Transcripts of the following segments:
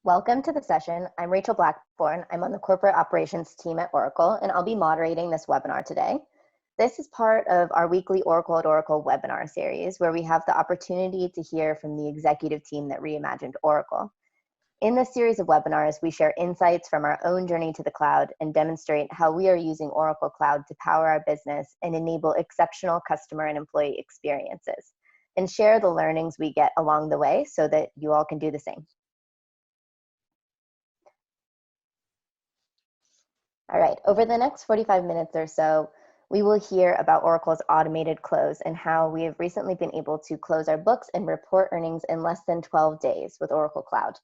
Welcome to the session. I'm Rachel Blackburn. I'm on the corporate operations team at Oracle, and I'll be moderating this webinar today. This is part of our weekly Oracle at Oracle webinar series, where we have the opportunity to hear from the executive team that reimagined Oracle. In this series of webinars, we share insights from our own journey to the cloud and demonstrate how we are using Oracle Cloud to power our business and enable exceptional customer and employee experiences, and share the learnings we get along the way so that you all can do the same. All right, over the next 45 minutes or so, we will hear about Oracle's automated close and how we have recently been able to close our books and report earnings in less than 12 days with Oracle Cloud.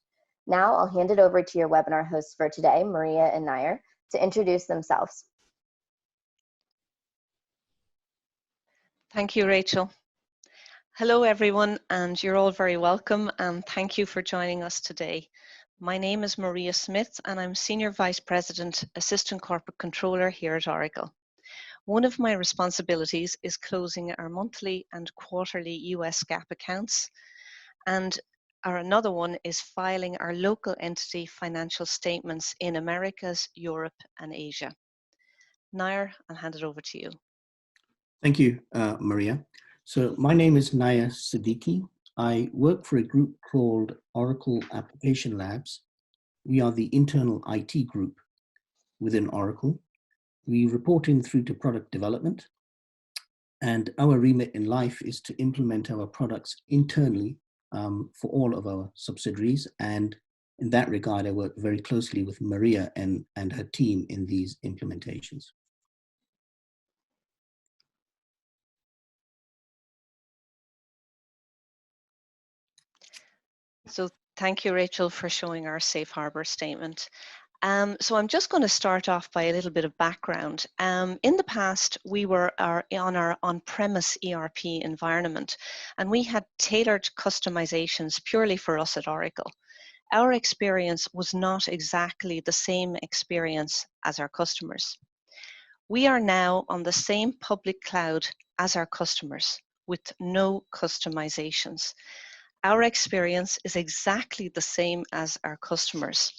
Now I'll hand it over to your webinar hosts for today, Maria and Nair, to introduce themselves. Thank you, Rachel. Hello, everyone, and you're all very welcome, and thank you for joining us today. My name is Maria Smith, and I'm Senior Vice President, Assistant Corporate Controller here at Oracle. One of my responsibilities is closing our monthly and quarterly US GAAP accounts, and another one is filing our local entity financial statements in Americas, Europe, and Asia. Nair, I'll hand it over to you. Thank you, Maria. So my name is Nair Siddiqui. I work for a group called Oracle Application Labs. We are the internal IT group within Oracle. We report in through to product development, and our remit in life is to implement our products internally for all of our subsidiaries. And in that regard, I work very closely with Maria and her team in these implementations. So thank you, Rachel, for showing our safe harbor statement. So I'm just going to start off by a little bit of background. In the past, we were on our on-premise ERP environment, and we had tailored customizations purely for us at Oracle. Our experience was not exactly the same experience as our customers. We are now on the same public cloud as our customers with no customizations. Our experience is exactly the same as our customers.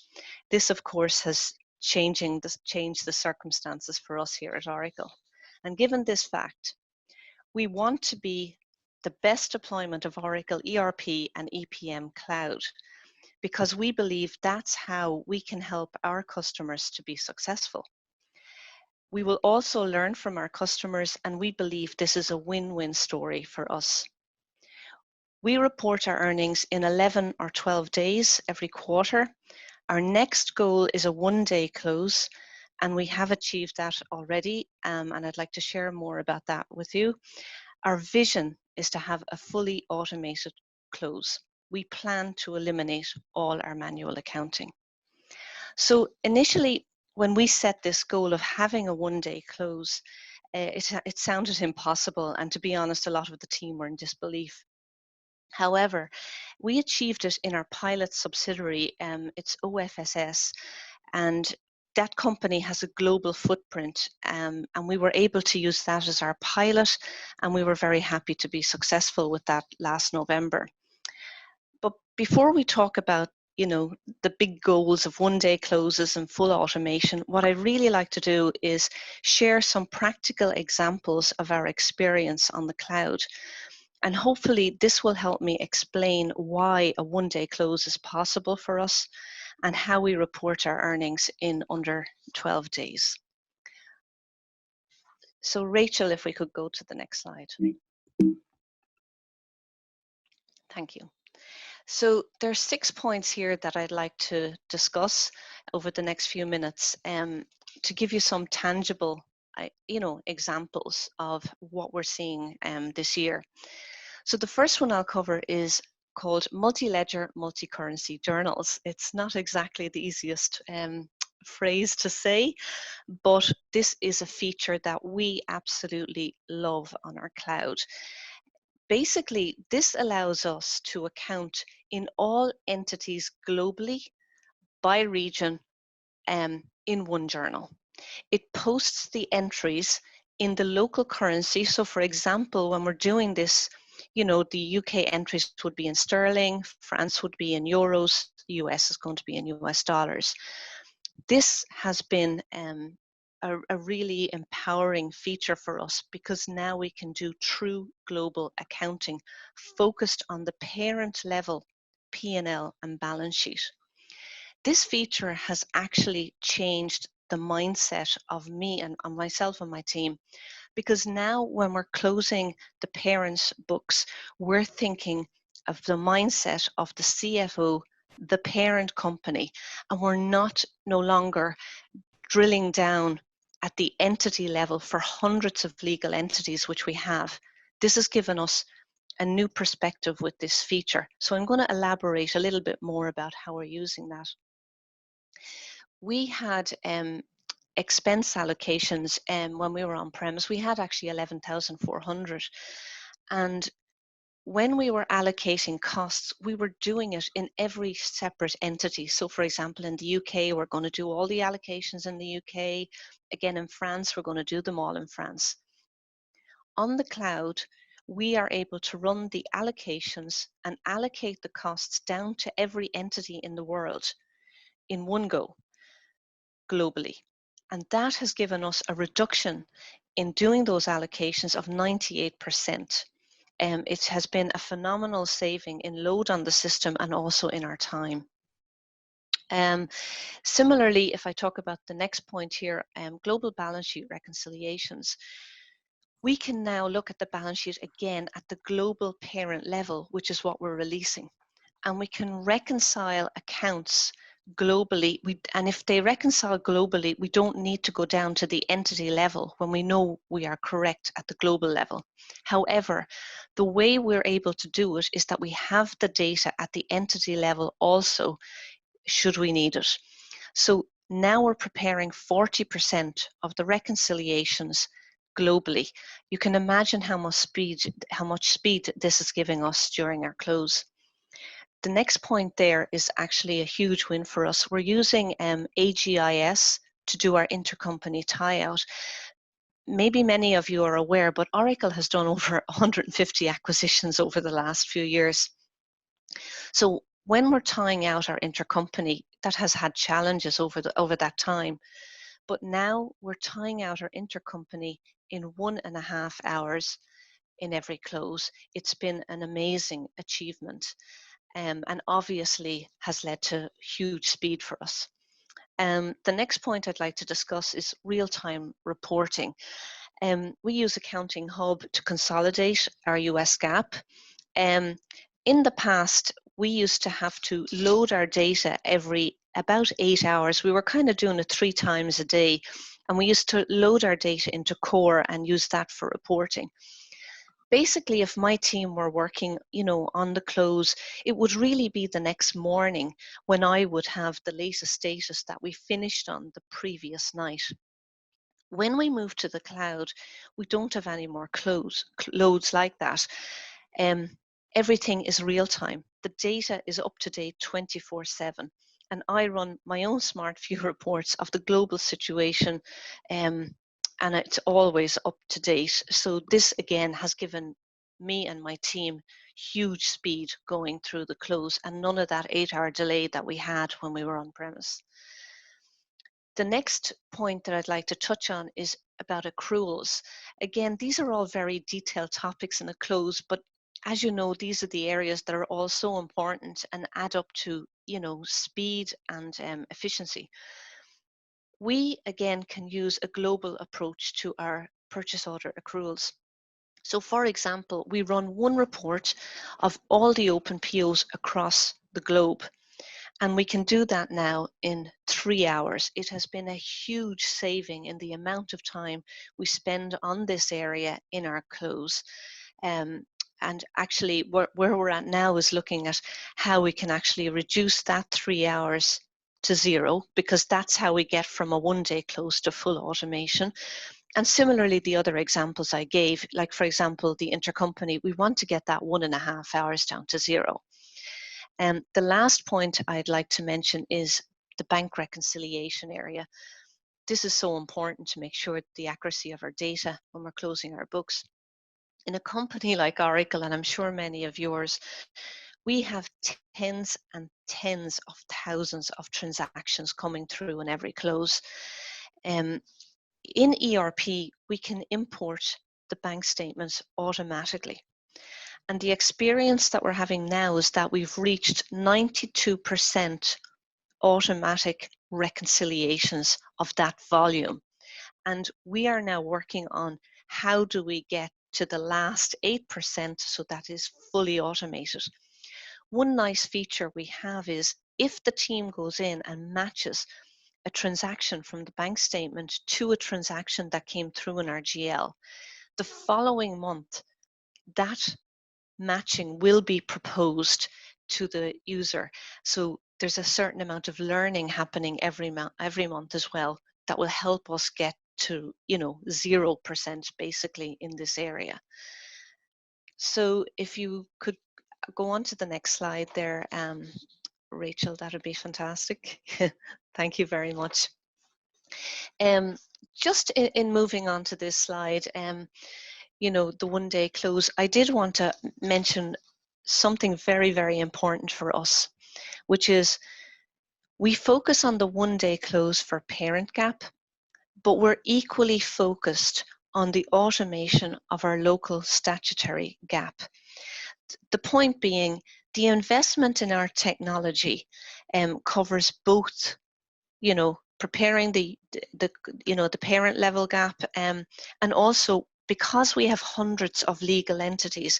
This, of course, has changed the circumstances for us here at Oracle. And given this fact, we want to be the best deployment of Oracle ERP and EPM Cloud, because we believe that's how we can help our customers to be successful. We will also learn from our customers, and we believe this is a win-win story for us. We report our earnings in 11 or 12 days every quarter. Our next goal is a one-day close, and we have achieved that already, and I'd like to share more about that with you. Our vision is to have a fully automated close. We plan to eliminate all our manual accounting. So initially, when we set this goal of having a one-day close, it sounded impossible, and to be honest, a lot of the team were in disbelief. However, we achieved it in our pilot subsidiary, it's OFSS, and that company has a global footprint, and we were able to use that as our pilot, and we were very happy to be successful with that last November. But before we talk about, the big goals of one-day closes and full automation, what I really like to do is share some practical examples of our experience on the cloud. And hopefully this will help me explain why a one-day close is possible for us and how we report our earnings in under 12 days. So Rachel, if we could go to the next slide. Thank you. So there are 6 points here that I'd like to discuss over the next few minutes to give you some tangible examples of what we're seeing this year. So the first one I'll cover is called Multiledger multi-currency journals. It's not exactly the easiest phrase to say, but this is a feature that we absolutely love on our cloud. Basically, this allows us to account in all entities globally by region in one journal. It posts the entries in the local currency. So for example, when we're doing this, the UK entries would be in sterling, France would be in euros, the US is going to be in US dollars. This has been a really empowering feature for us, because now we can do true global accounting focused on the parent level P&L and balance sheet. This feature has actually changed the mindset of me and myself and my team, because now when we're closing the parents' books, we're thinking of the mindset of the CFO, the parent company, and we're no longer drilling down at the entity level for hundreds of legal entities which we have. This has given us a new perspective with this feature. So I'm going to elaborate a little bit more about how we're using that. We had expense allocations when we were on premise. We had actually 11,400, and when we were allocating costs, we were doing it in every separate entity. So for example, in the UK, we're going to do all the allocations in the UK. Again, in France, we're going to do them all in France. On the cloud, we are able to run the allocations and allocate the costs down to every entity in the world in one go, globally. And that has given us a reduction in doing those allocations of 98%. It has been a phenomenal saving in load on the system and also in our time. Similarly, if I talk about the next point here, global balance sheet reconciliations, we can now look at the balance sheet again at the global parent level, which is what we're releasing. And we can reconcile accounts globally. And if they reconcile globally, we don't need to go down to the entity level when we know we are correct at the global level. However, the way we're able to do it is that we have the data at the entity level also, should we need it. So now we're preparing 40% of the reconciliations globally. You can imagine how much speed this is giving us during our close. The next point there is actually a huge win for us. We're using AGIS to do our intercompany tie-out. Maybe many of you are aware, but Oracle has done over 150 acquisitions over the last few years. So when we're tying out our intercompany, that has had challenges over that time. But now we're tying out our intercompany in 1.5 hours in every close. It's been an amazing achievement. And obviously has led to huge speed for us. The next point I'd like to discuss is real-time reporting. We use Accounting Hub to consolidate our US GAAP. In the past, we used to have to load our data every about 8 hours. We were kind of doing it 3 times a day, and we used to load our data into Core and use that for reporting. Basically, if my team were working, on the close, it would really be the next morning when I would have the latest status that we finished on the previous night. When we move to the cloud, we don't have any more loads like that. Everything is real time. The data is up to date 24/7. And I run my own smart view reports of the global situation, and it's always up to date. So this again has given me and my team huge speed going through the close, and none of that 8-hour delay that we had when we were on premise. The next point that I'd like to touch on is about accruals. Again, these are all very detailed topics in a close, but as you know, these are the areas that are all so important and add up to, speed and efficiency. We, again, can use a global approach to our purchase order accruals. So, for example, we run one report of all the open POs across the globe, and we can do that now in 3 hours. It has been a huge saving in the amount of time we spend on this area in our close. And actually, where we're at now is looking at how we can actually reduce that 3 hours to 0, because that's how we get from a 1-day close to full automation. And similarly, the other examples I gave, like for example, the intercompany, we want to get that 1.5 hours down to 0. And the last point I'd like to mention is the bank reconciliation area. This is so important to make sure the accuracy of our data when we're closing our books. In a company like Oracle, and I'm sure many of yours, we have tens and tens of thousands of transactions coming through in every close. In ERP, we can import the bank statements automatically. And the experience that we're having now is that we've reached 92% automatic reconciliations of that volume. And we are now working on how do we get to the last 8% so that is fully automated. One nice feature we have is if the team goes in and matches a transaction from the bank statement to a transaction that came through in our GL, the following month, that matching will be proposed to the user. So there's a certain amount of learning happening every month as well that will help us get to 0% basically in this area. So if you could go on to the next slide there, Rachel, that would be fantastic. Thank you very much. Just in moving on to this slide, the one-day close, I did want to mention something very, very important for us, which is we focus on the one-day close for parent gap, but we're equally focused on the automation of our local statutory gap. The point being, the investment in our technology covers both, preparing the parent level gap, and also because we have hundreds of legal entities,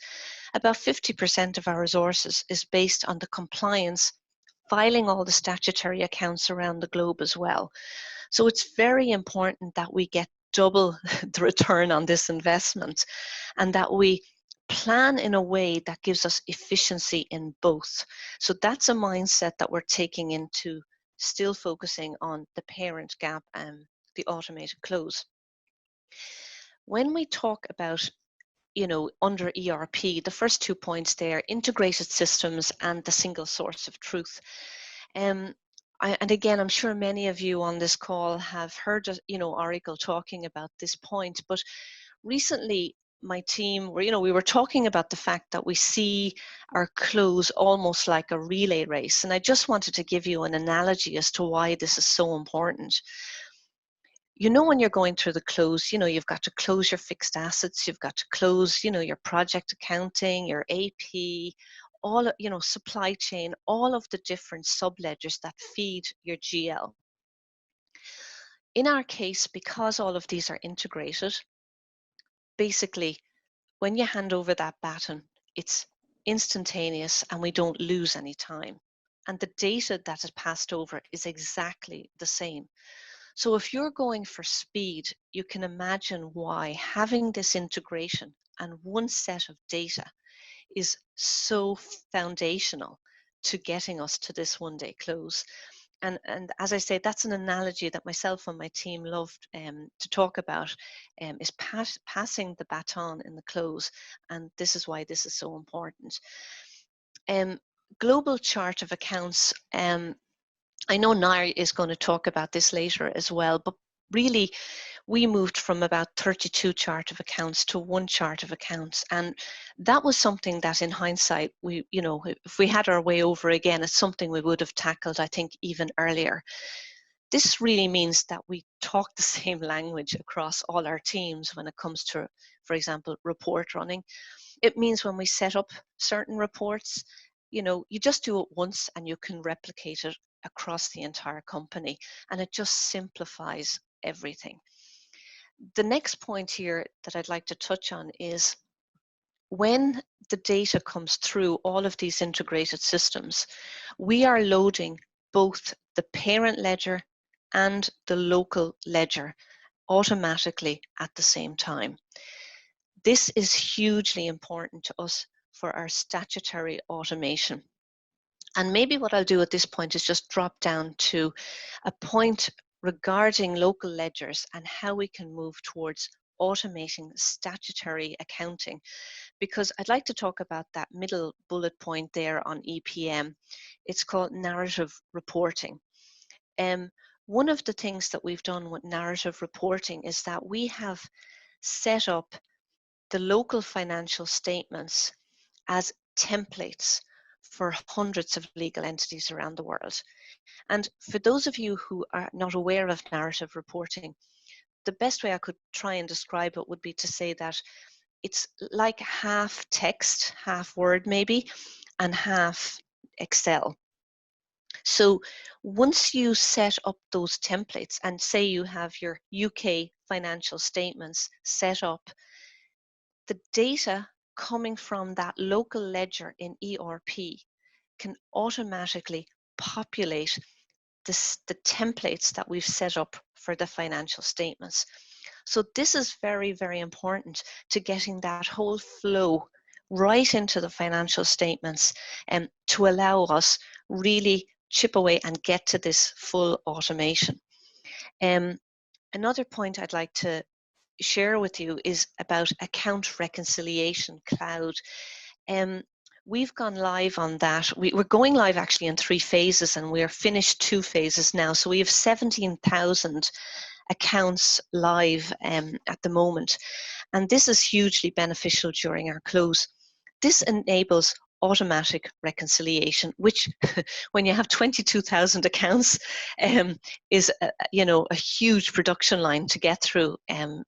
about 50% of our resources is based on the compliance, filing all the statutory accounts around the globe as well. So it's very important that we get double the return on this investment and that we plan in a way that gives us efficiency in both. So that's a mindset that we're taking into still focusing on the parent gap and the automated close. When we talk about, under ERP, the first 2 points there, integrated systems and the single source of truth. And again, I'm sure many of you on this call have heard, Oracle talking about this point, but recently my team, we were talking about the fact that we see our close almost like a relay race. And I just wanted to give you an analogy as to why this is so important. When you're going through the close, you've got to close your fixed assets, you've got to close, your project accounting, your AP, all, supply chain, all of the different subledgers that feed your GL. In our case, because all of these are integrated, basically, when you hand over that baton, it's instantaneous and we don't lose any time. And the data that is passed over is exactly the same. So if you're going for speed, you can imagine why having this integration and one set of data is so foundational to getting us to this one-day close. And as I say, that's an analogy that myself and my team loved to talk about, is passing the baton in the close, and this is why this is so important. Global chart of accounts, I know Nair is going to talk about this later as well, but really we moved from about 32 chart of accounts to 1 chart of accounts, and that was something that in hindsight, if we had our way over again, it's something we would have tackled, I think, even earlier. This really means that we talk the same language across all our teams when it comes to, for example, report running. It means when we set up certain reports, you just do it once and you can replicate it across the entire company, and it just simplifies everything. The next point here that I'd like to touch on is when the data comes through all of these integrated systems, we are loading both the parent ledger and the local ledger automatically at the same time. This is hugely important to us for our statutory automation. And maybe what I'll do at this point is just drop down to a point regarding local ledgers and how we can move towards automating statutory accounting, because I'd like to talk about that middle bullet point there on EPM. It's called narrative reporting. One of the things that we've done with narrative reporting is that we have set up the local financial statements as templates for hundreds of legal entities around the world. And for those of you who are not aware of narrative reporting, the best way I could try and describe it would be to say that it's like half text, half word maybe, and half Excel. So once you set up those templates and say you have your UK financial statements set up, the data coming from that local ledger in ERP can automatically populate the templates that we've set up for the financial statements. So this is very, very important to getting that whole flow right into the financial statements and to allow us really chip away and get to this full automation. Another point I'd like to share with you is about account reconciliation cloud. We've gone live on that. We're going live actually in 3 phases, and we're finished 2 phases now. So we have 17,000 accounts live at the moment. And this is hugely beneficial during our close. This enables automatic reconciliation, which when you have 22,000 accounts is a huge production line to get through,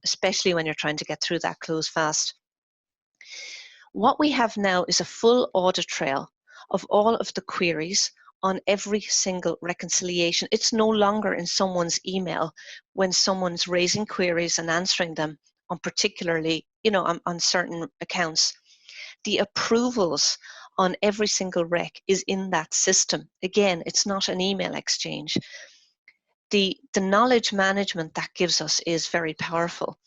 especially when you're trying to get through that close fast. What we have now is a full audit trail of all of the queries on every single reconciliation. It's no longer in someone's email when someone's raising queries and answering them on particularly, on certain accounts. The approvals on every single rec is in that system. Again, it's not an email exchange. The knowledge management that gives us is very powerful.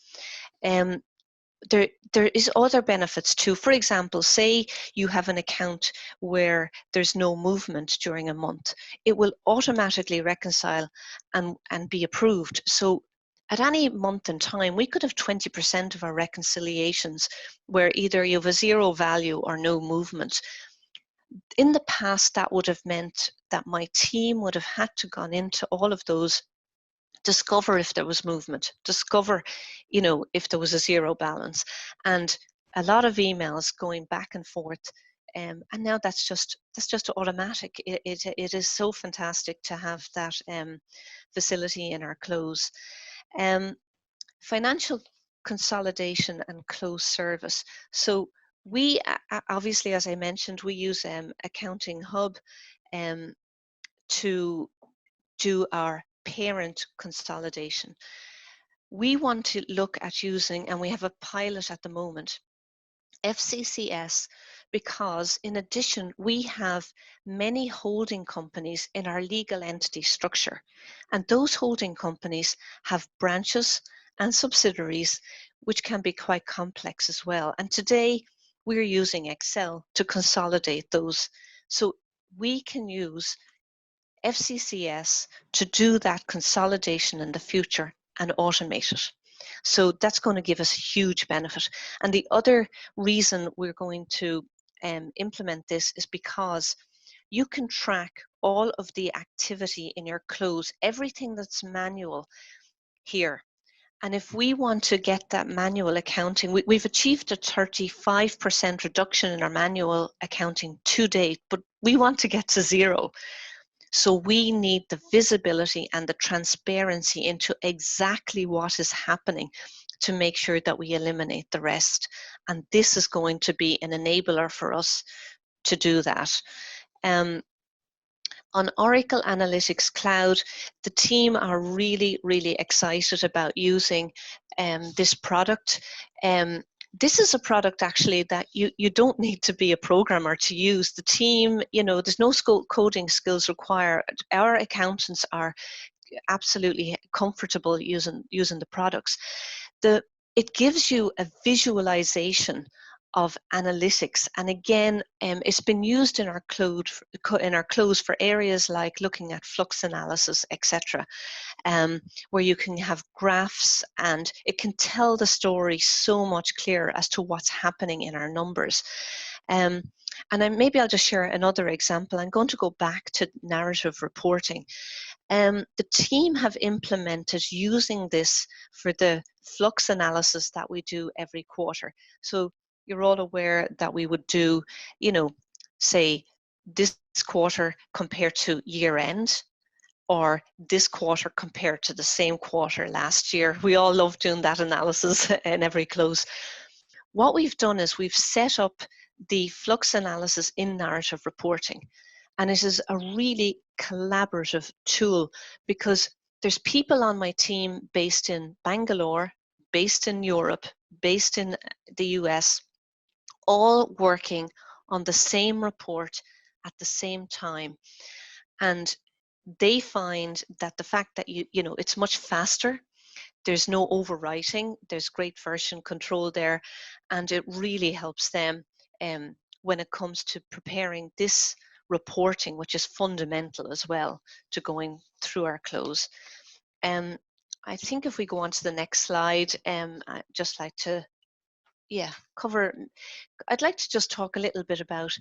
There is other benefits too. For example, say you have an account where there's no movement during a month. It will automatically reconcile and be approved. So at any month in time, we could have 20% of our reconciliations where either you have a 0 value or no movement. In the past, that would have meant that my team would have had to gone into all of those, discover if there was movement, discover, if there was a 0 balance, and a lot of emails going back and forth. And now that's just automatic. It is so fantastic to have that facility in our close. Financial consolidation and close service. So we obviously, as I mentioned, we use Accounting Hub to do our parent consolidation. We want to look at using, and we have a pilot at the moment, FCCS, because in addition, we have many holding companies in our legal entity structure. And those holding companies have branches and subsidiaries, which can be quite complex as well. And today, we're using Excel to consolidate those. So we can use FCCS to do that consolidation in the future and automate it. So that's going to give us huge benefit. And the other reason we're going to implement this is because you can track all of the activity in your close, everything that's manual here. And if we want to get that manual accounting, we've achieved a 35% reduction in our manual accounting to date, but we want to get to 0. So we need the visibility and the transparency into exactly what is happening to make sure that we eliminate the rest. And this is going to be an enabler for us to do that. On Oracle Analytics Cloud, the team are really, really excited about using this product. This is a product actually that you don't need to be a programmer to use. The team, there's no coding skills required. Our accountants are absolutely comfortable using the products. It gives you a visualization of analytics, and again, it's been used in our close for areas like looking at flux analysis, etc., where you can have graphs and it can tell the story so much clearer as to what's happening in our numbers. And maybe I'll just share another example. I'm going to go back to narrative reporting. The team have implemented using this for the flux analysis that we do every quarter. So you're all aware that we would do, say, this quarter compared to year end, or this quarter compared to the same quarter last year. We all love doing that analysis in every close. What we've done is we've set up the flux analysis in narrative reporting. And it is a really collaborative tool because there's people on my team based in Bangalore, based in Europe, based in the US, all working on the same report at the same time. And they find that the fact that you know it's much faster, there's no overwriting, there's great version control there, and it really helps them when it comes to preparing this reporting, which is fundamental as well to going through our close. I think if we go on to the next slide, I'd just like to cover, I'd like to just talk a little bit about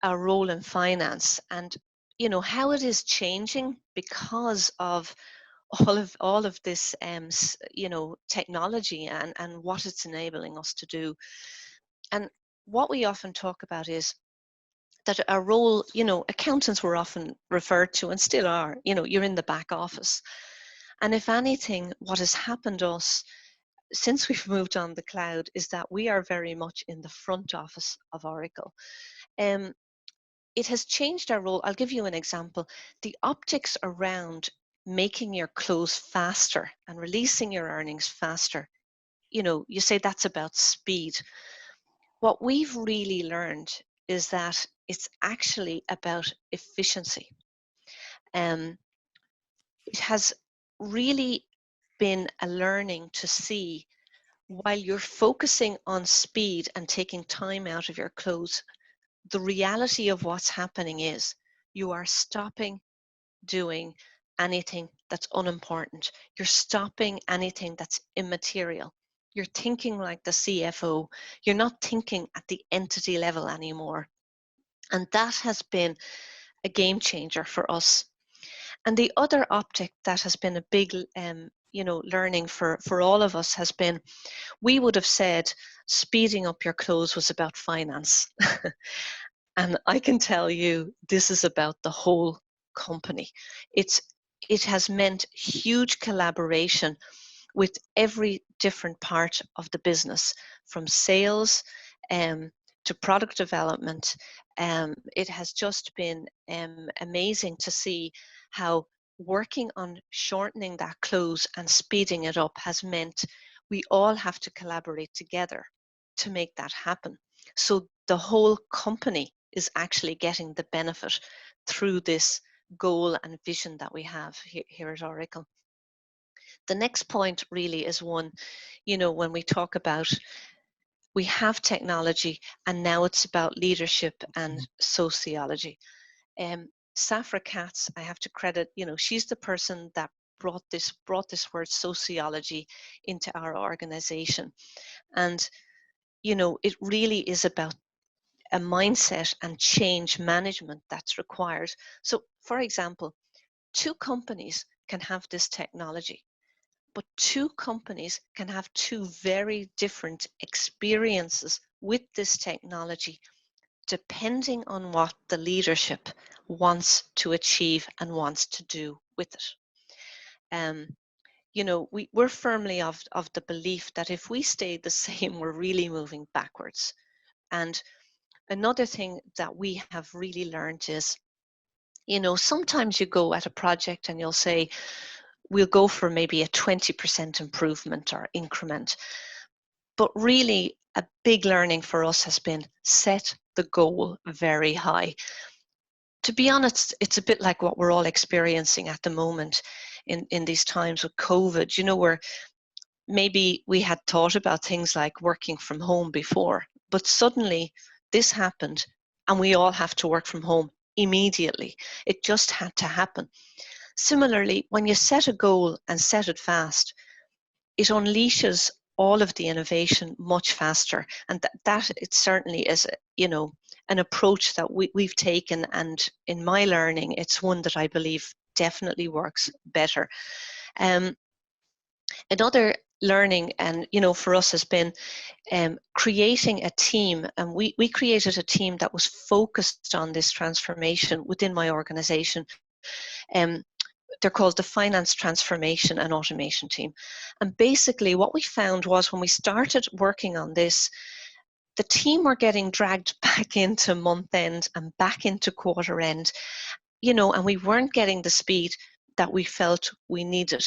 our role in finance and how it is changing because of all of this technology and what it's enabling us to do. And what we often talk about is that our role, accountants were often referred to and still are, you're in the back office. And if anything, what has happened to us since we've moved on the cloud is that we are very much in the front office of Oracle. It has changed our role. I'll give you an example. The optics around making your close faster and releasing your earnings faster, you say that's about speed. What we've really learned is that it's actually about efficiency. It has really been a learning to see, while you're focusing on speed and taking time out of your close, the reality of what's happening is you are stopping doing anything that's unimportant. You're stopping anything that's immaterial. You're thinking like the CFO. You're not thinking at the entity level anymore. And that has been a game changer for us. And the other optic that has been a big learning for all of us has been, we would have said speeding up your close was about finance. And I can tell you, this is about the whole company. It has meant huge collaboration with every different part of the business, from sales to product development. It has just been amazing to see how working on shortening that close and speeding it up has meant we all have to collaborate together to make that happen. So the whole company is actually getting the benefit through this goal and vision that we have here at Oracle. The next point really is one, when we talk about, we have technology and now it's about leadership and sociology. Safra Katz, I have to credit, she's the person that brought this word sociology into our organization. And, it really is about a mindset and change management that's required. So, for example, 2 companies can have this technology, but 2 companies can have 2 very different experiences with this technology, depending on what the leadership wants to achieve and wants to do with it. We're firmly of the belief that if we stay the same, we're really moving backwards. And another thing that we have really learned is, sometimes you go at a project and you'll say, we'll go for maybe a 20% improvement or increment. But really, a big learning for us has been set the goal very high. To be honest, it's a bit like what we're all experiencing at the moment in these times with COVID, where maybe we had thought about things like working from home before, but suddenly this happened and we all have to work from home immediately. It just had to happen. Similarly, when you set a goal and set it fast, it unleashes all of the innovation much faster. And that it certainly is, an approach that we've taken. And in my learning, it's one that I believe definitely works better. Another learning, and for us has been creating a team, and we created a team that was focused on this transformation within my organization. They're called the Finance Transformation and Automation Team. And basically what we found was when we started working on this, the team were getting dragged back into month end and back into quarter end, and we weren't getting the speed that we felt we needed.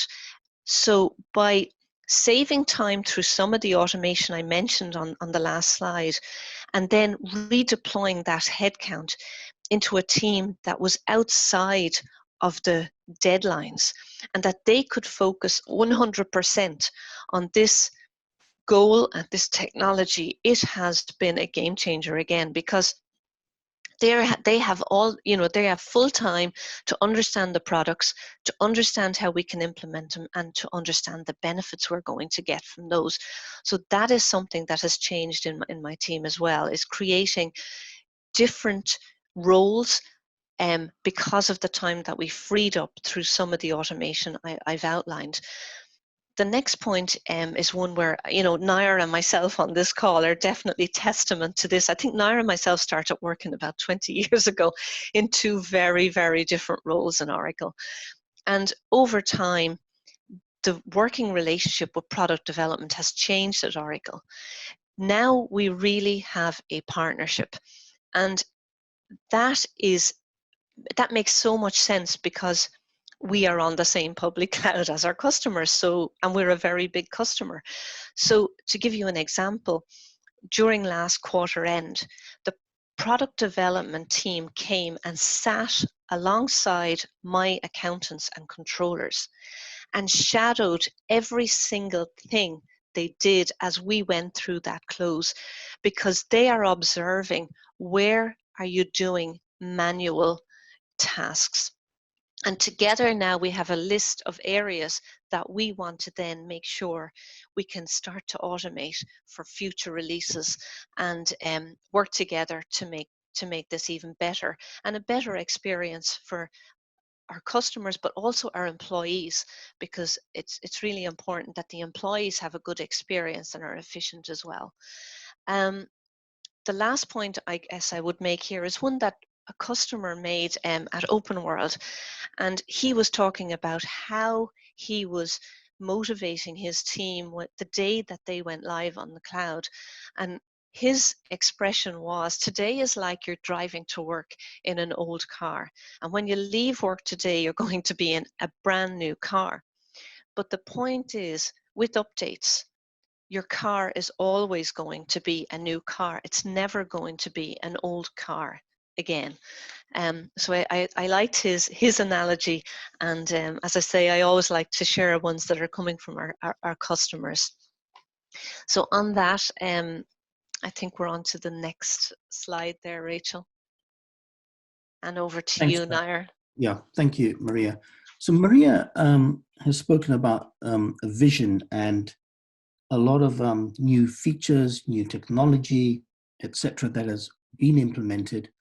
So by saving time through some of the automation I mentioned on the last slide, and then redeploying that headcount into a team that was outside of the deadlines, and that they could focus 100% on this goal and this technology, it has been a game changer again, because they have all, they have full time to understand the products, to understand how we can implement them, and to understand the benefits we're going to get from those. So that is something that has changed in my team as well, is creating different roles because of the time that we freed up through some of the automation I've outlined. The next point is one where, Naira and myself on this call are definitely testament to this. I think Naira and myself started working about 20 years ago in two very, very different roles in Oracle. And over time, the working relationship with product development has changed at Oracle. Now we really have a partnership. And that makes so much sense, because we are on the same public cloud as our customers, and we're a very big customer. So to give you an example, during last quarter end, the product development team came and sat alongside my accountants and controllers and shadowed every single thing they did as we went through that close, because they are observing, where are you doing manual tasks? And together now we have a list of areas that we want to then make sure we can start to automate for future releases, and work together to make this even better, and a better experience for our customers, but also our employees, because it's really important that the employees have a good experience and are efficient as well. The last point I guess I would make here is one that a customer made at Open World, and he was talking about how he was motivating his team the day that they went live on the cloud. And his expression was, today is like you're driving to work in an old car, and when you leave work today, you're going to be in a brand new car. But the point is, with updates, your car is always going to be a new car. It's never going to be an old car again. So I liked his analogy, and as I say, I always like to share ones that are coming from our customers. So on that, I think we're on to the next slide there, Rachel. And over to Thanks, you, Nair. Yeah, thank you, Maria. So Maria has spoken about a vision and a lot of new features, new technology, etc., that has been implemented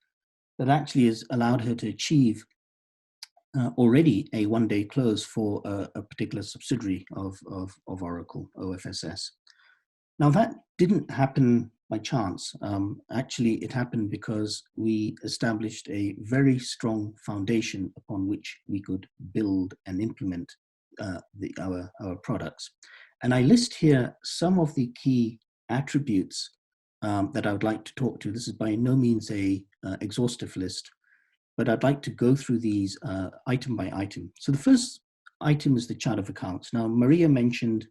that actually has allowed her to achieve already a one-day close for a particular subsidiary of Oracle, OFSS. Now that didn't happen by chance. Actually, it happened because we established a very strong foundation upon which we could build and implement our products. And I list here some of the key attributes that I would like to talk to. This is by no means a exhaustive list, but I'd like to go through these item by item. So the first item is the chart of accounts. Now, Maria mentioned,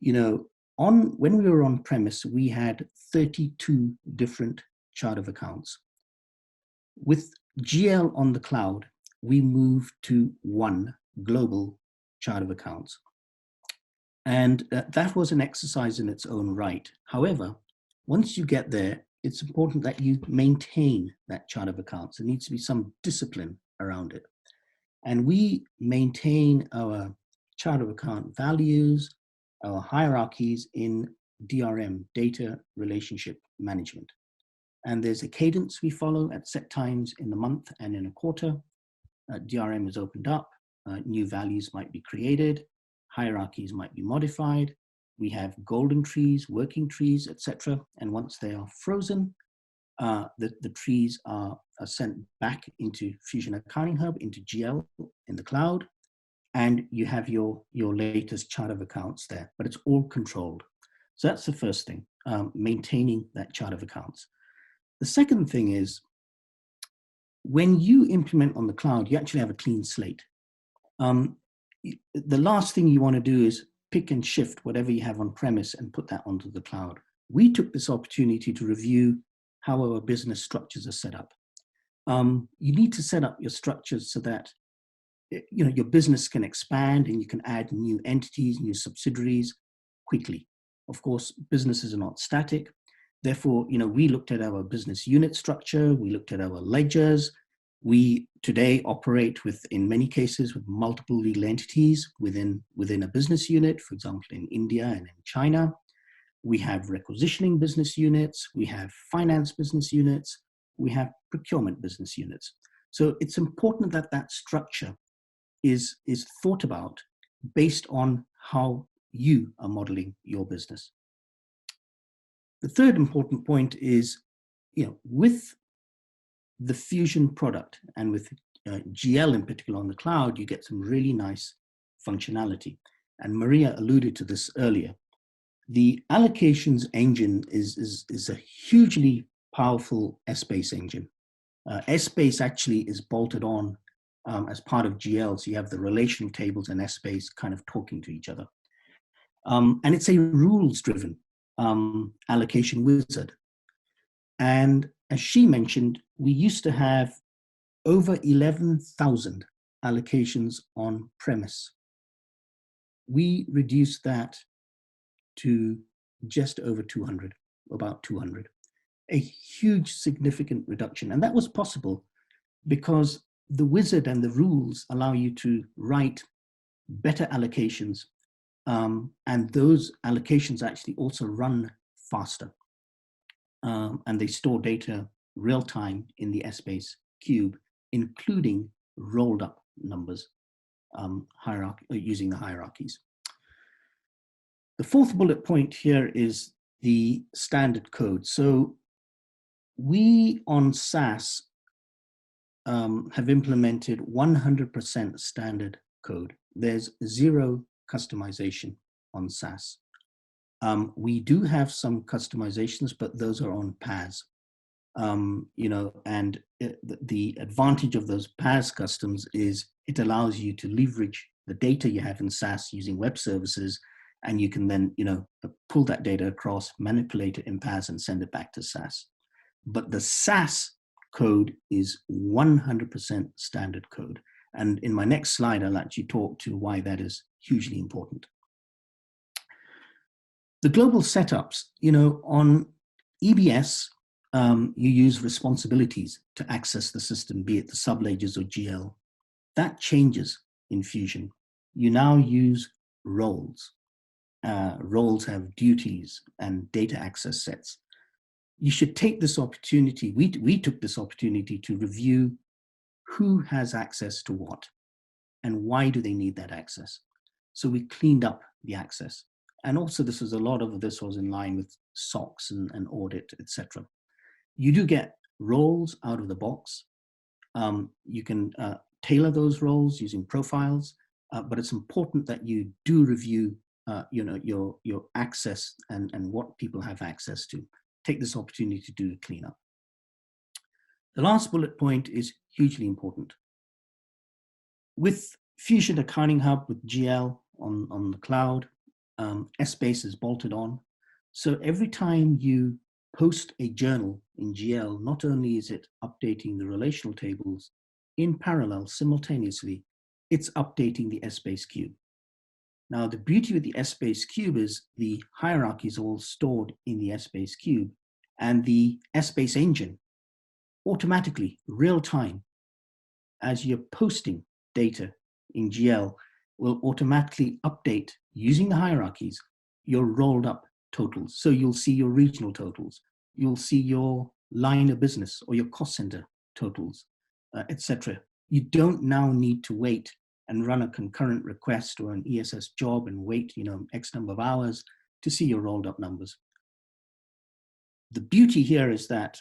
when we were on premise, we had 32 different chart of accounts. With GL on the cloud, we moved to one global chart of accounts. And that was an exercise in its own right. However, once you get there, it's important that you maintain that chart of accounts. There needs to be some discipline around it. And we maintain our chart of account values, our hierarchies in DRM, data relationship management. And there's a cadence we follow at set times in the month and in a quarter. DRM is opened up, new values might be created, hierarchies might be modified, we have golden trees, working trees, etc. And once they are frozen, the trees are sent back into Fusion Accounting Hub, into GL in the cloud, and you have your latest chart of accounts there, but it's all controlled. So that's the first thing, maintaining that chart of accounts. The second thing is, when you implement on the cloud, you actually have a clean slate. The last thing you want to do is pick and shift whatever you have on premise and put that onto the cloud. We took this opportunity to review how our business structures are set up. You need to set up your structures so that your business can expand and you can add new entities, new subsidiaries quickly. Of course, businesses are not static. Therefore, we looked at our business unit structure, we looked at our ledgers. We today operate with, in many cases, with multiple legal entities within a business unit, for example, in India and in China. We have requisitioning business units, we have finance business units, we have procurement business units. So it's important that that structure is thought about based on how you are modeling your business. The third important point is, with the Fusion product and with GL in particular on the cloud, you get some really nice functionality. And Maria alluded to this earlier. The allocations engine is a hugely powerful Essbase engine. Essbase actually is bolted on as part of GL, so you have the relational tables and Essbase kind of talking to each other. And it's a rules-driven allocation wizard. And as she mentioned, we used to have over 11,000 allocations on premise. We reduced that to just over 200, about 200. A huge, significant reduction. And that was possible because the wizard and the rules allow you to write better allocations, and those allocations actually also run faster. And they store data real time in the Essbase cube, including rolled up numbers, using the hierarchies. The fourth bullet point here is the standard code. So we on SaaS have implemented 100% standard code. There's zero customization on SaaS. We do have some customizations, but those are on PaaS. And the advantage of those PaaS customs is it allows you to leverage the data you have in SaaS using web services, and you can then, pull that data across, manipulate it in PaaS, and send it back to SaaS. But the SaaS code is 100% standard code. And in my next slide, I'll actually talk to why that is hugely important. The global setups, on EBS, you use responsibilities to access the system, be it the subledgers or GL. That changes in Fusion. You now use roles. Roles have duties and data access sets. You should take this opportunity, we took this opportunity to review who has access to what and why do they need that access. So we cleaned up the access. And also this was in line with SOX and audit, etc. You do get roles out of the box. You can tailor those roles using profiles, but it's important that you do review your access and what people have access to. Take this opportunity to do a cleanup. The last bullet point is hugely important. With Fusion Accounting Hub, with GL on the cloud, Essbase is bolted on. So every time you post a journal in GL, not only is it updating the relational tables, in parallel, simultaneously, it's updating the Essbase cube. Now, the beauty with the Essbase cube is the hierarchy is all stored in the Essbase cube, and the Essbase engine automatically, real time, as you're posting data in GL, will automatically update using the hierarchies your rolled up totals. So you'll see your regional totals, you'll see your line of business or your cost center totals, etc. You don't now need to wait and run a concurrent request or an ESS job and wait, X number of hours to see your rolled up numbers. The beauty here is that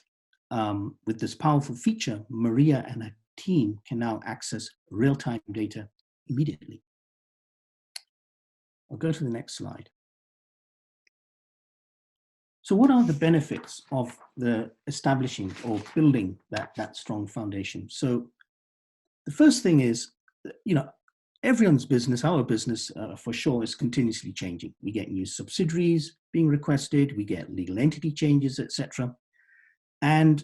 with this powerful feature, Maria and her team can now access real-time data immediately. I'll go to the next slide. So what are the benefits of the establishing or building that strong foundation? So the first thing is, everyone's business, our business for sure, is continuously changing. We get new subsidiaries being requested, we get legal entity changes, etc. And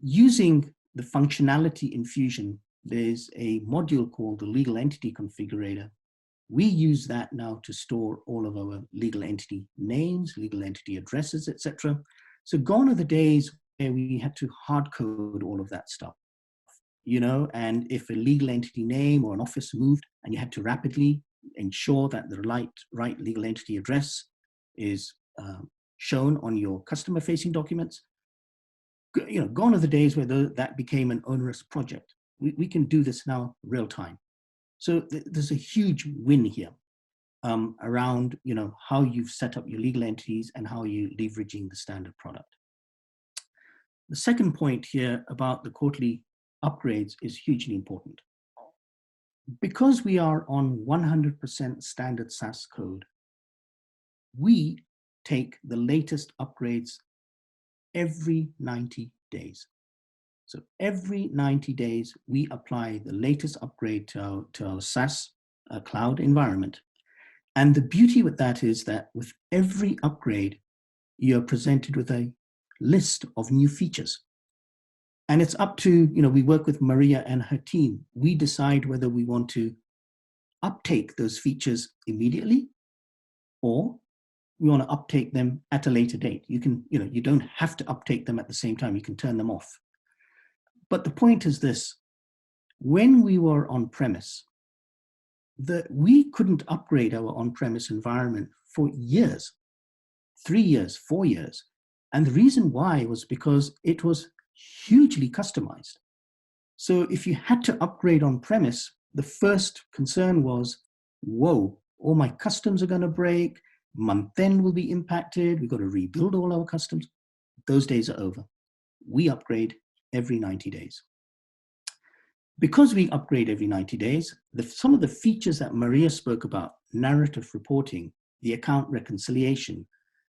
using the functionality in Fusion, there's a module called the legal entity configurator. We use that now to store all of our legal entity names, legal entity addresses, etc. So gone are the days where we had to hard code all of that stuff, and if a legal entity name or an office moved and you had to rapidly ensure that the right legal entity address is shown on your customer facing documents, gone are the days where that became an onerous project. We can do this now real time. So there's a huge win here around how you've set up your legal entities and how you're leveraging the standard product. The second point here about the quarterly upgrades is hugely important. Because we are on 100% standard SaaS code, we take the latest upgrades every 90 days. So every 90 days, we apply the latest upgrade to our SaaS cloud environment. And the beauty with that is that with every upgrade, you're presented with a list of new features. And it's up to, we work with Maria and her team. We decide whether we want to uptake those features immediately or we want to uptake them at a later date. You can, you don't have to uptake them at the same time. You can turn them off. But the point is this: when we were on premise, we couldn't upgrade our on-premise environment for years, 3 years, 4 years. And the reason why was because it was hugely customized. So if you had to upgrade on premise, the first concern was, whoa, all my customs are going to break, month end will be impacted, we've got to rebuild all our customs. Those days are over. We upgrade every 90 days. Because we upgrade every 90 days, some of the features that Maria spoke about, narrative reporting, the account reconciliation,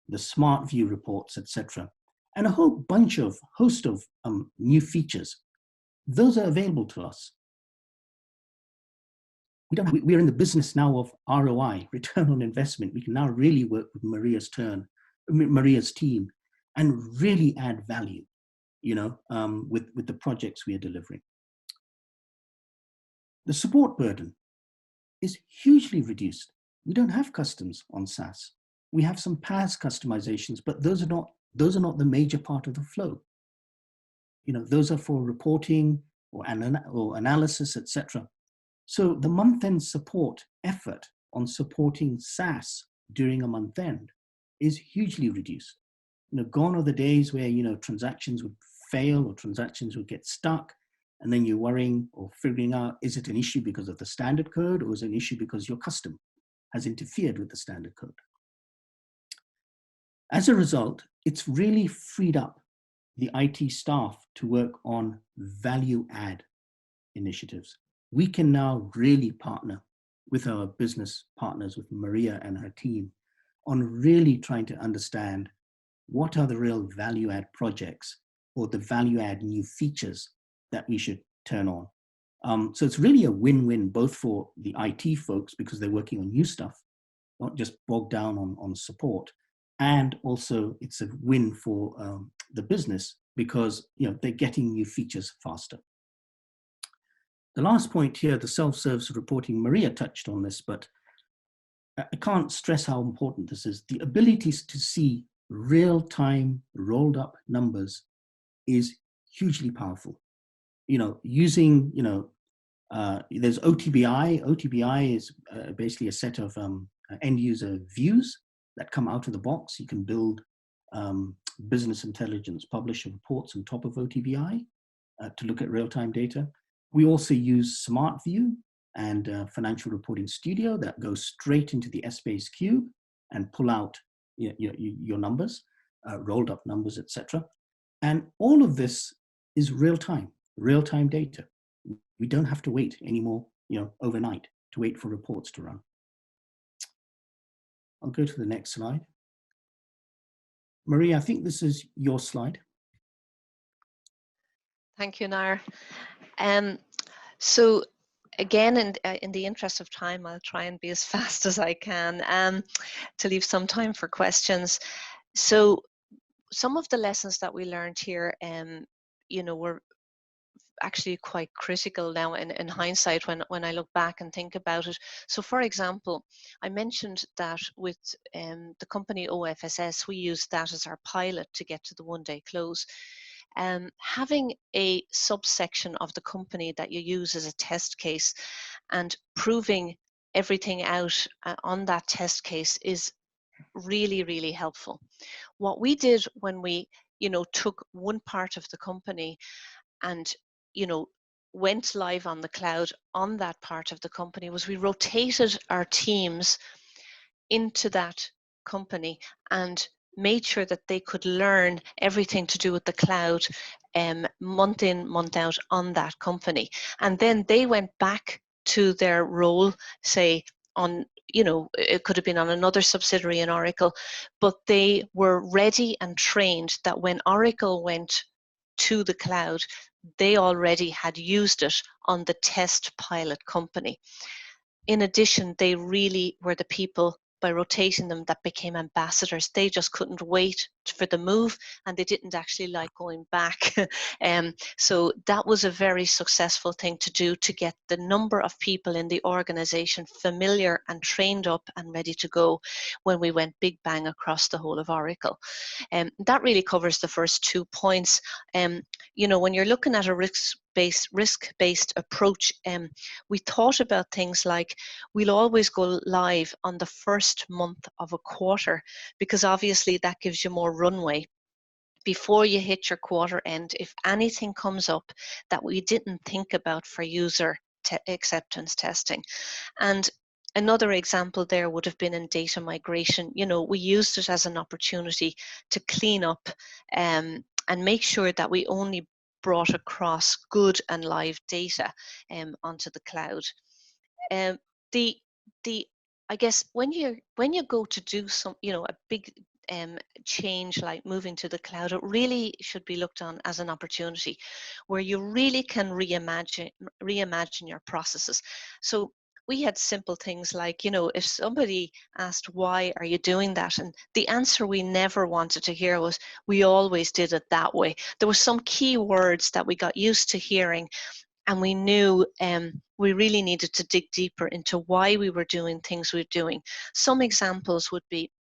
the smart view reports, etc., and a whole host of new features, those are available to us. We're in the business now of ROI, return on investment. We can now really work with Maria's team and really add value, with the projects we are delivering. The support burden is hugely reduced. We don't have customs on SaaS. We have some PaaS customizations, but those are not the major part of the flow. Those are for reporting or analysis, etc. So the month-end support effort on supporting SaaS during a month-end is hugely reduced. Gone are the days where transactions would fail or transactions would get stuck, and then you're worrying or figuring out, is it an issue because of the standard code, or is it an issue because your custom has interfered with the standard code? As a result, it's really freed up the IT staff to work on value add initiatives. We can now really partner with our business partners, with Maria and her team, on really trying to understand what are the real value add projects or the value add new features that we should turn on. So it's really a win-win, both for the IT folks because they're working on new stuff, not just bogged down on support, and also it's a win for the business because they're getting new features faster. The last point here, the self-service reporting, Maria touched on this, but I can't stress how important this is. The ability to see real-time rolled up numbers is hugely powerful. Using, there's OTBI. OTBI is basically a set of end user views that come out of the box. You can build business intelligence publisher reports on top of OTBI to look at real-time data. We also use Smart View and Financial Reporting Studio that goes straight into the Essbase Cube and pull out your numbers, rolled up numbers, etc. And all of this is real-time data. We don't have to wait anymore, overnight to wait for reports to run. I'll go to the next slide. Maria, I think this is your slide. Thank you, Nair. So again, in the interest of time, I'll try and be as fast as I can to leave some time for questions. So some of the lessons that we learned here, were actually quite critical now in hindsight when I look back and think about it. So for example, I mentioned that with the company OFSS, we used that as our pilot to get to the one-day close. Having a subsection of the company that you use as a test case and proving everything out on that test case is really, really helpful. What we did when we, took one part of the company and, went live on the cloud on that part of the company was we rotated our teams into that company and made sure that they could learn everything to do with the cloud month in, month out on that company. And then they went back to their role, say on, it could have been on another subsidiary in Oracle, but they were ready and trained that when Oracle went to the cloud, they already had used it on the test pilot company. In addition, they really were the people, by rotating them, that became ambassadors. They just couldn't wait for the move, and they didn't actually like going back. So that was a very successful thing to do, to get the number of people in the organization familiar and trained up and ready to go when we went big bang across the whole of Oracle. That really covers the first 2 points. When you're looking at a risk-based approach, we thought about things like we'll always go live on the first month of a quarter, because obviously that gives you more runway before you hit your quarter end if anything comes up that we didn't think about for user acceptance testing. And another example there would have been in data migration. We used it as an opportunity to clean up and make sure that we only brought across good and live data onto the cloud. I guess when you go to do some, a big change like moving to the cloud, it really should be looked on as an opportunity where you really can reimagine your processes. So we had simple things like, if somebody asked, why are you doing that? And the answer we never wanted to hear was, we always did it that way. There were some key words that we got used to hearing, and we knew we really needed to dig deeper into why we were doing things we were doing. Some examples would be,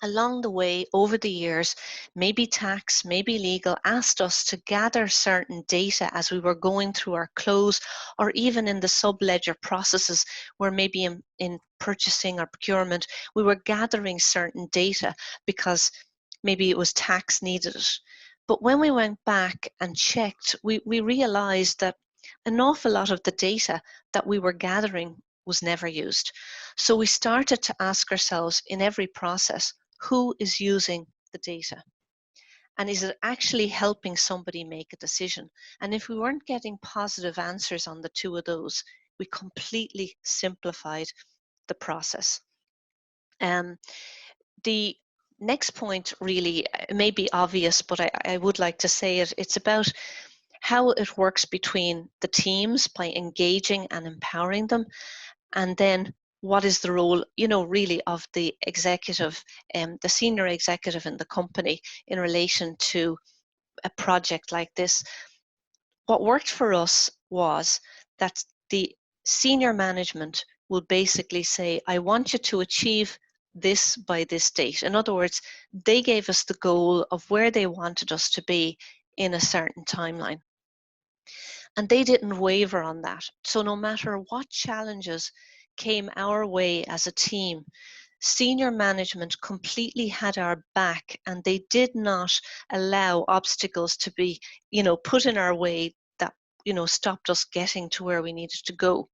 along the way, over the years, maybe tax, maybe legal asked us to gather certain data as we were going through our close, or even in the sub-ledger processes where maybe in purchasing or procurement, we were gathering certain data because maybe it was tax needed it. But when we went back and checked, we realized that an awful lot of the data that we were gathering was never used. So we started to ask ourselves in every process, who is using the data? And is it actually helping somebody make a decision? And if we weren't getting positive answers on the two of those, we completely simplified the process. The next point really may be obvious, but I would like to say it. It's about how it works between the teams by engaging and empowering them, and then what is the role, really of the executive, the senior executive in the company in relation to a project like this. What worked for us was that the senior management will basically say, I want you to achieve this by this date. In other words, they gave us the goal of where they wanted us to be in a certain timeline. And they didn't waver on that. So no matter what challenges came our way as a team, senior management completely had our back, and they did not allow obstacles to be, put in our way that, stopped us getting to where we needed to go.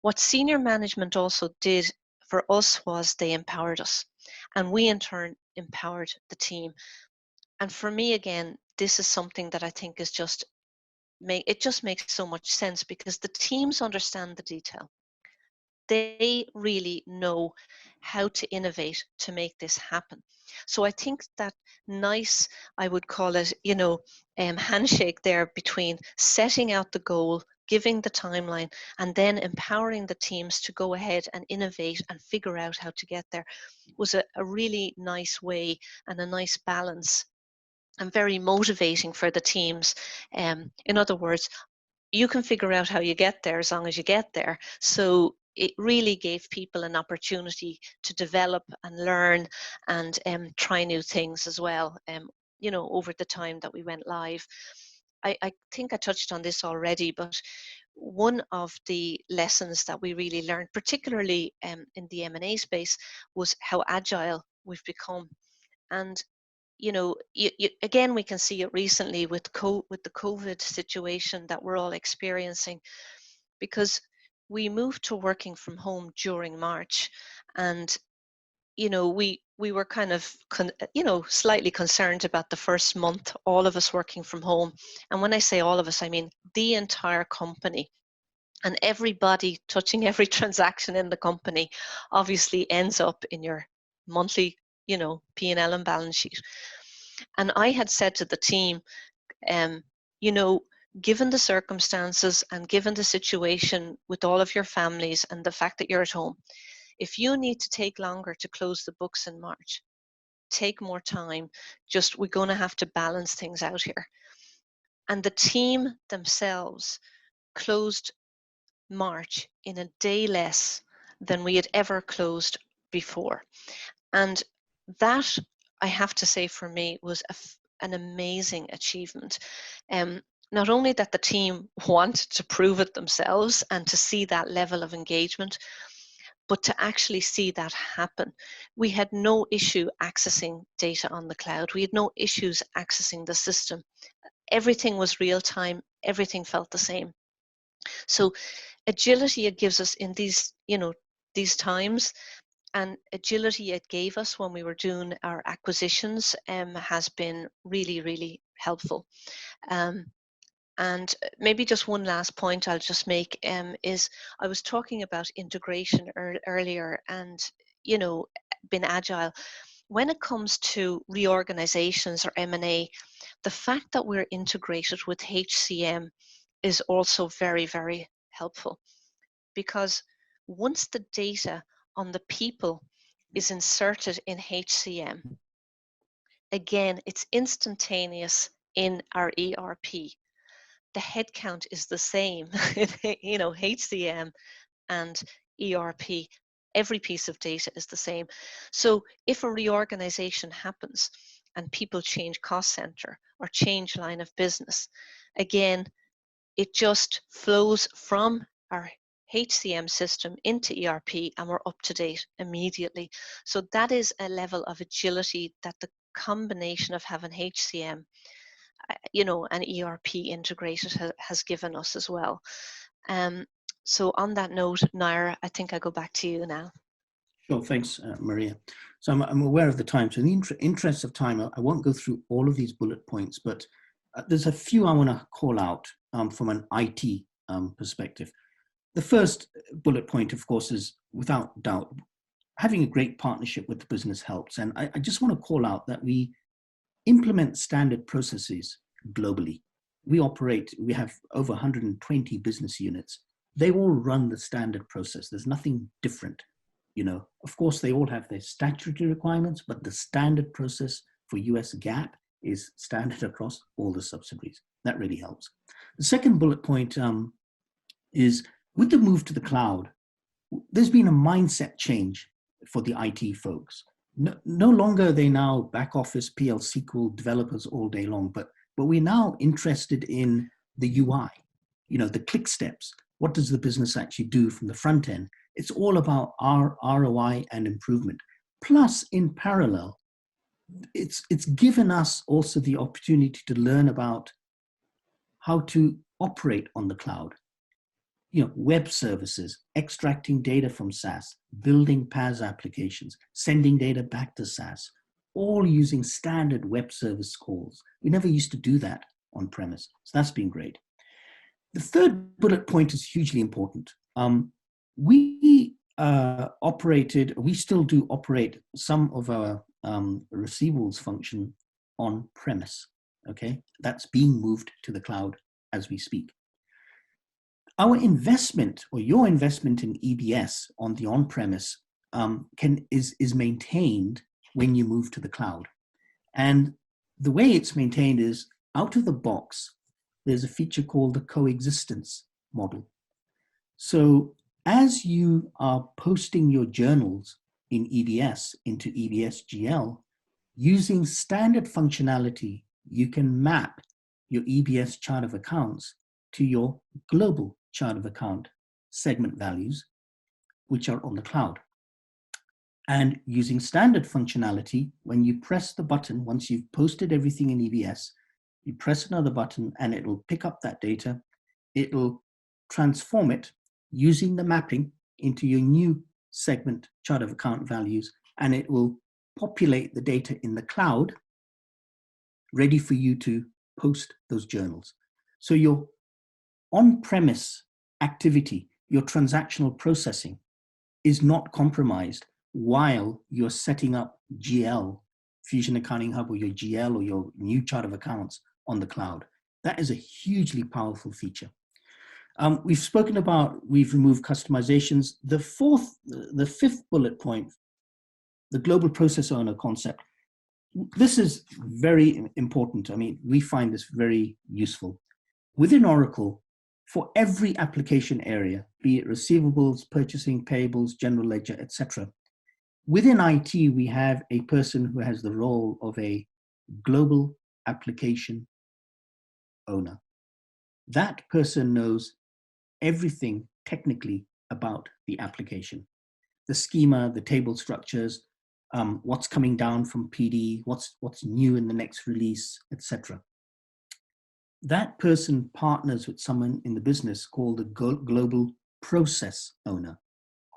What senior management also did for us was they empowered us. And we in turn empowered the team. And for me, again, this is something that I think is it just makes so much sense, because the teams understand the detail. They really know how to innovate to make this happen. So I think that nice, I would call it, handshake there between setting out the goal, giving the timeline, and then empowering the teams to go ahead and innovate and figure out how to get there, was a really nice way and a nice balance, and very motivating for the teams. In other words, you can figure out how you get there as long as you get there. So it really gave people an opportunity to develop and learn and try new things as well, over the time that we went live. I think I touched on this already, but one of the lessons that we really learned, particularly in the M&A space, was how agile we've become. And again, we can see it recently with the COVID situation that we're all experiencing, because we moved to working from home during March, and we were kind of slightly concerned about the first month, all of us working from home. And when I say all of us, I mean the entire company, and everybody touching every transaction in the company obviously ends up in your monthly P&L and balance sheet. And I had said to the team, given the circumstances and given the situation with all of your families and the fact that you're at home, if you need to take longer to close the books in March, take more time. We're going to have to balance things out here. And the team themselves closed March in a day less than we had ever closed before. And that, I have to say, for me, was an amazing achievement. Not only that the team wanted to prove it themselves and to see that level of engagement, but to actually see that happen. We had no issue accessing data on the cloud. We had no issues accessing the system. Everything was real time. Everything felt the same. So agility it gives us in these times, and agility it gave us when we were doing our acquisitions has been really, really helpful. And maybe just one last point I'll just make is I was talking about integration earlier, and being agile. When it comes to reorganizations or M&A, the fact that we're integrated with HCM is also very, very helpful, because once the data on the people is inserted in HCM, again, it's instantaneous in our ERP. The headcount is the same, HCM and ERP. Every piece of data is the same. So if a reorganization happens and people change cost center or change line of business, again, it just flows from our HCM system into ERP, and we're up to date immediately. So that is a level of agility that the combination of having HCM, and ERP integrated has given us as well. So on that note, Naira, I think I go back to you now. Sure, thanks, Maria. So I'm aware of the time. So in the interest of time, I won't go through all of these bullet points, but there's a few I want to call out from an IT perspective. The first bullet point, of course, is without doubt, having a great partnership with the business helps. And I just want to call out that we implement standard processes globally. We have over 120 business units. They all run the standard process. There's nothing different. Of course, they all have their statutory requirements, but the standard process for US GAAP is standard across all the subsidiaries. That really helps. The second bullet point is with the move to the cloud, there's been a mindset change for the IT folks. No longer are they now back office PL SQL developers all day long, but we're now interested in the UI, the click steps. What does the business actually do from the front end? It's all about our ROI and improvement. Plus, in parallel, it's given us also the opportunity to learn about how to operate on the cloud. web services, extracting data from SaaS, building PaaS applications, sending data back to SaaS, all using standard web service calls. We never used to do that on premise. So that's been great. The third bullet point is hugely important. We still do operate some of our receivables function on premise. Okay, that's being moved to the cloud as we speak. Our investment, or your investment in EBS on the on-premise is maintained when you move to the cloud. And the way it's maintained is, out of the box, there's a feature called the coexistence model. So as you are posting your journals in EBS into EBS GL, using standard functionality, you can map your EBS chart of accounts to your global chart of account segment values, which are on the cloud. And using standard functionality, when you press the button, once you've posted everything in EBS, you press another button and it will pick up that data. It will transform it using the mapping into your new segment chart of account values, and it will populate the data in the cloud, ready for you to post those journals. So your on-premise activity, your transactional processing, is not compromised while you're setting up GL, Fusion Accounting Hub, or your GL, or your new chart of accounts on the cloud. That is a hugely powerful feature. We've spoken about, we've removed customizations. The fifth bullet point, the global process owner concept. This is very important. I mean, we find this very useful. Within Oracle, for every application area, be it receivables, purchasing, payables, general ledger, etc., within IT, we have a person who has the role of a global application owner. That person knows everything technically about the application, the schema, the table structures, what's coming down from PD, what's new in the next release, etc. That person partners with someone in the business called the global process owner.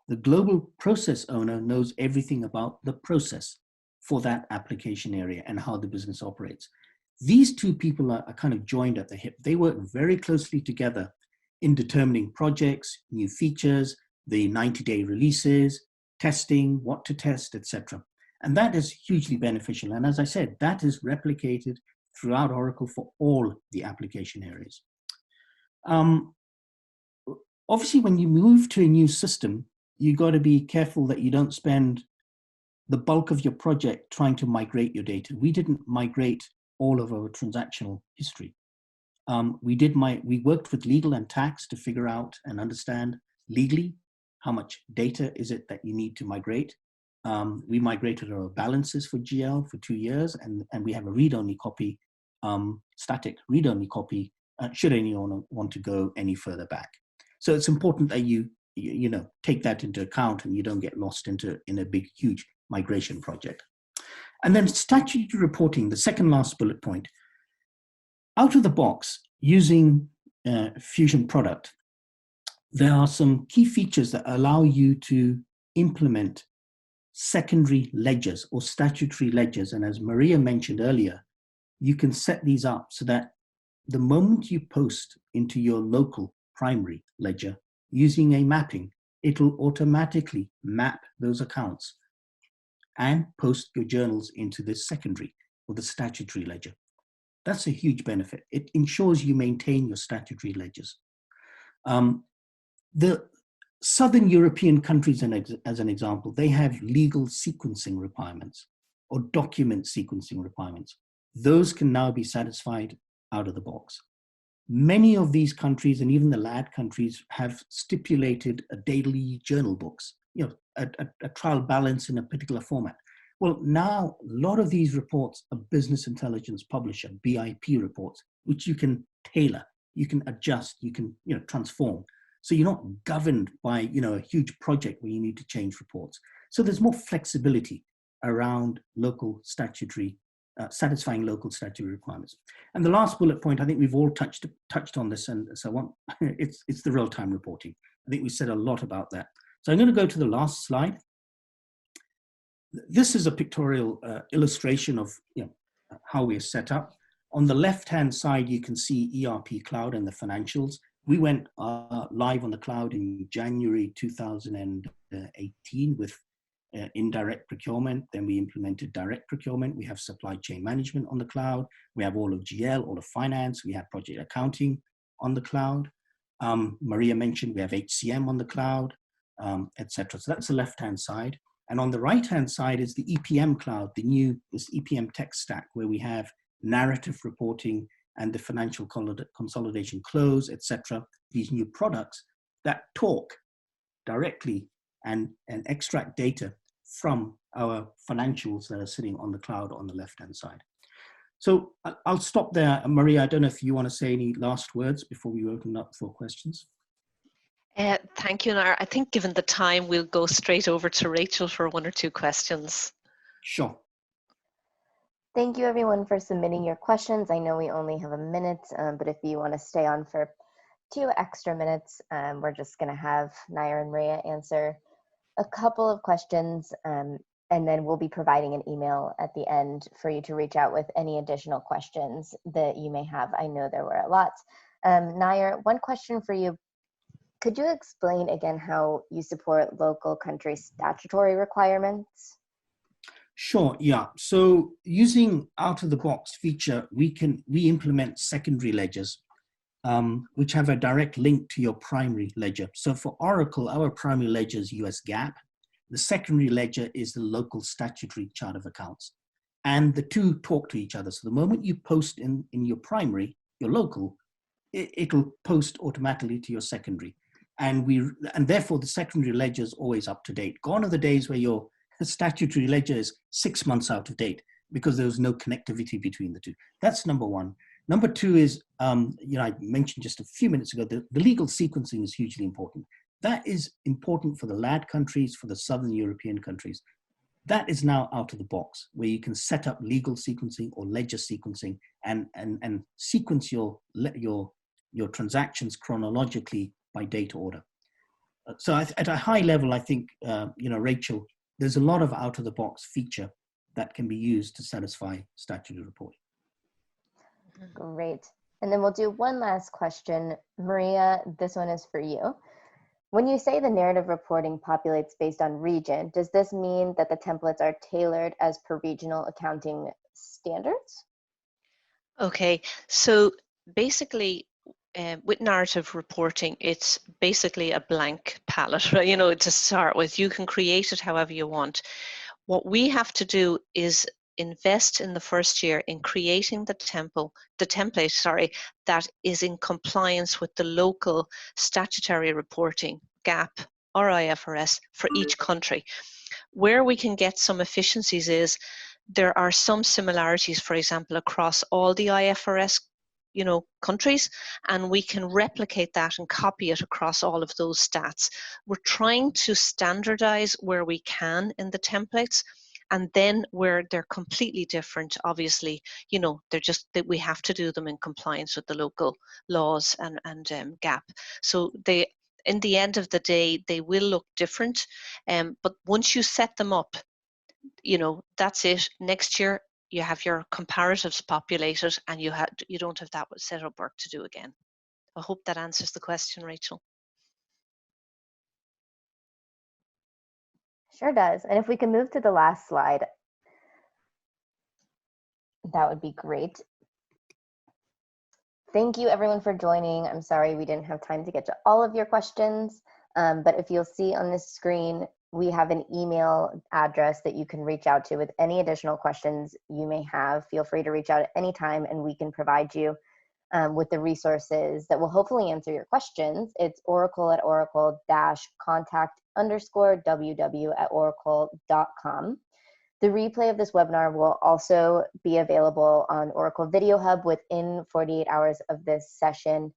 The global process owner knows everything about the process for that application area and how the business operates. These two people are kind of joined at the hip. They work very closely together in determining projects, new features, the 90-day releases, testing, what to test, etc. And that is hugely beneficial. And as I said, that is replicated throughout Oracle for all the application areas. Obviously, when you move to a new system, you got to be careful that you don't spend the bulk of your project trying to migrate your data. We didn't migrate all of our transactional history. We worked with legal and tax to figure out and understand legally how much data is it that you need to migrate. We migrated our balances for GL for 2 years, and we have a read-only copy, static read-only copy, should anyone want to go any further back. So it's important that you take that into account and you don't get lost in a big, huge migration project. And then statutory reporting, the second last bullet point. Out of the box, using Fusion product, there are some key features that allow you to implement secondary ledgers or statutory ledgers. And as Maria mentioned earlier, you can set these up so that the moment you post into your local primary ledger using a mapping, it'll automatically map those accounts and post your journals into the secondary or the statutory ledger. That's a huge benefit. It ensures you maintain your statutory ledgers. The Southern European countries, as an example, they have legal sequencing requirements or document sequencing requirements. Those can now be satisfied out of the box. Many of these countries, and even the LAD countries, have stipulated a daily journal books, a trial balance in a particular format. Well, now a lot of these reports are business intelligence publisher, BIP reports, which you can tailor, you can adjust, you can transform. So you're not governed by a huge project where you need to change reports. So there's more flexibility around local statutory satisfying local statutory requirements. And the last bullet point, I think we've all touched on this, and so I want, it's the real-time reporting. I think we said a lot about that. So I'm going to go to the last slide. This is a pictorial illustration of how we're set up. On the left-hand side, you can see ERP Cloud and the financials. We went live on the cloud in January 2018 with indirect procurement. Then we implemented direct procurement. We have supply chain management on the cloud. We have all of GL, all of finance. We have project accounting on the cloud. Maria mentioned we have HCM on the cloud, etc. So that's the left-hand side. And on the right-hand side is the EPM cloud, this EPM tech stack, where we have narrative reporting and the financial consolidation close, etc. These new products that talk directly and extract data from our financials that are sitting on the cloud on the left-hand side. So I'll stop there. Maria, I don't know if you want to say any last words before we open up for questions. Thank you, Nara. I think given the time, we'll go straight over to Rachel for one or two questions. Sure. Thank you everyone for submitting your questions. I know we only have a minute, but if you want to stay on for 2 extra minutes, we're just going to have Naya and Maria answer a couple of questions, and then we'll be providing an email at the end for you to reach out with any additional questions that you may have. I know there were a lot. Naya, one question for you. Could you explain again how you support local country statutory requirements? Sure, yeah. So using out-of-the-box feature, we implement secondary ledgers, which have a direct link to your primary ledger. So for Oracle, our primary ledger is US GAAP. The secondary ledger is the local statutory chart of accounts. And the two talk to each other. So the moment you post in your primary, your local, it'll post automatically to your secondary. And therefore the secondary ledger is always up to date. Gone are the days where your statutory ledger is 6 months out of date because there was no connectivity between the two. That's number one. Number two is, I mentioned just a few minutes ago, the legal sequencing is hugely important. That is important for the LAD countries, for the Southern European countries. That is now out of the box, where you can set up legal sequencing or ledger sequencing and sequence your transactions chronologically by date order. So at a high level, I think, Rachel, there's a lot of out-of-the-box feature that can be used to satisfy statutory reporting. Great. And then we'll do one last question. Maria, this one is for you. When you say the narrative reporting populates based on region, does this mean that the templates are tailored as per regional accounting standards? Okay, so basically, with narrative reporting, it's basically a blank palette, right? To start with. You can create it however you want. What we have to do is invest in the first year in creating the template, that is in compliance with the local statutory reporting, GAAP or IFRS, for each country. Where we can get some efficiencies is there are some similarities, for example, across all the IFRS countries, and we can replicate that and copy it across all of those stats. We're trying to standardize where we can in the templates, and then where they're completely different, obviously, they're just that we have to do them in compliance with the local laws and GAAP. So in the end of the day, they will look different, but once you set them up, that's it. Next year, you have your comparatives populated, and you don't have that setup work to do again. I hope that answers the question, Rachel. Sure does. And if we can move to the last slide, that would be great. Thank you everyone for joining. I'm sorry we didn't have time to get to all of your questions, but if you'll see on this screen, we have an email address that you can reach out to with any additional questions you may have. Feel free to reach out at any time, and we can provide you with the resources that will hopefully answer your questions. It's oracle@oracle-contact_ww@oracle.com. The replay of this webinar will also be available on Oracle Video Hub within 48 hours of this session.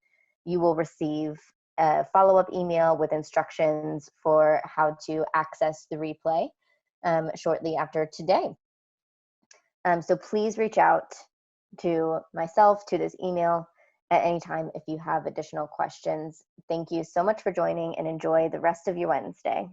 You will receive a follow-up email with instructions for how to access the replay shortly after today. So please reach out to myself, to this email at any time if you have additional questions. Thank you so much for joining and enjoy the rest of your Wednesday.